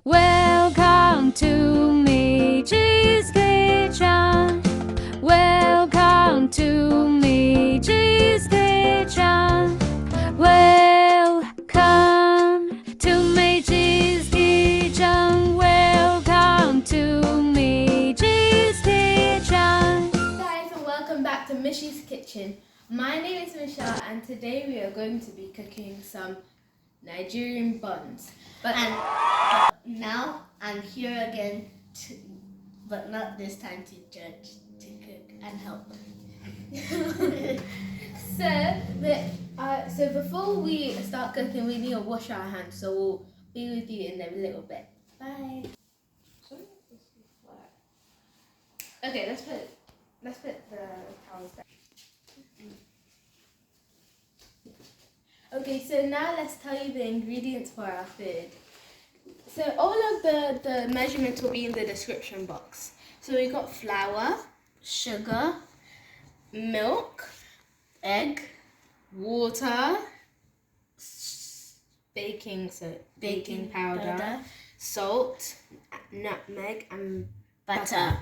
Welcome to Michi's Kitchen. Welcome to Michi's Kitchen. Welcome to Michi's Kitchen. Welcome to Michi's Kitchen. Guys, and welcome back to Michi's Kitchen. My name is Michelle, and today we are going to be cooking some Nigerian buns. And now I'm here again, but not this time to judge, to cook and help. So before we start cooking, we need to wash our hands. So we'll be with you in a little bit. Bye. Okay, let's put the towels back. Okay, so now let's tell you the ingredients for our food. So all of the measurements will be in the description box. So we got flour, sugar, milk, egg, water, baking powder, salt, nutmeg, and butter.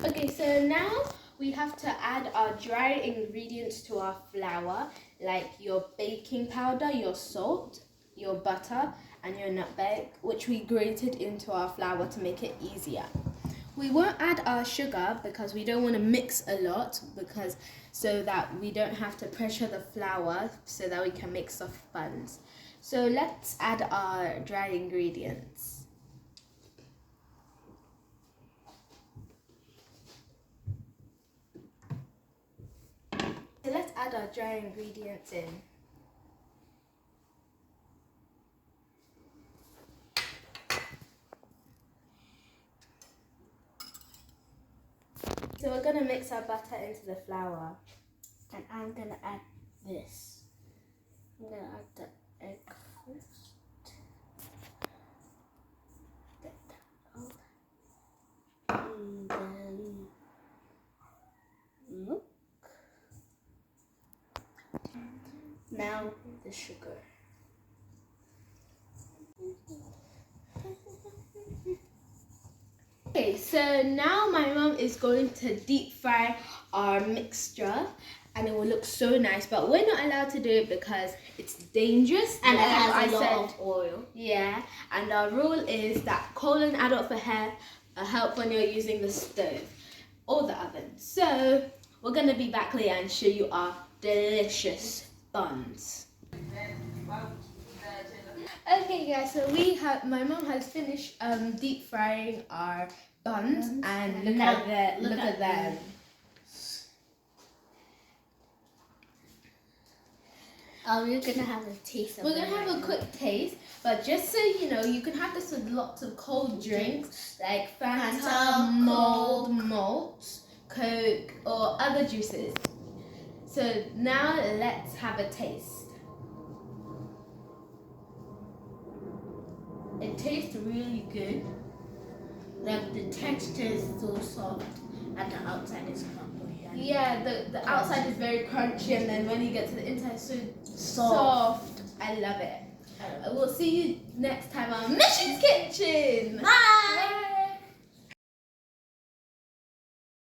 Okay, so now we have to add our dry ingredients to our flour, like your baking powder, your salt, your butter, and your nutmeg, which we grated into our flour to make it easier. We won't add our sugar because we don't want to mix a lot, so that we don't have to pressure the flour so that we can make soft buns. So let's add our dry ingredients. So let's add our dry ingredients in. So we're going to mix our butter into the flour. And I'm gonna add this. I'm gonna add the egg first. Get that out. And then milk. Now the sugar. Okay, so now my mom is going to deep fry our mixture, and it will look so nice, but we're not allowed to do it because it's dangerous And it like has a lot of oil. Yeah, and our rule is that coal and adult for hair help when you're using the stove or the oven. So we're gonna be back later and show you our delicious buns. Okay guys, so my mom has finished deep frying our buns, and look at them. We're gonna have a taste of it. We're gonna have a quick taste, but just so you know, you can have this with lots of cold drinks like Fanta, malt, Coke, or other juices. So now let's have a taste. It tastes really good. Like the texture is so soft and the outside is crumbly. Yeah, the outside is very crunchy, and then when you get to the inside, it's so soft. I love it. We'll see you next time on Michi's Kitchen. Bye!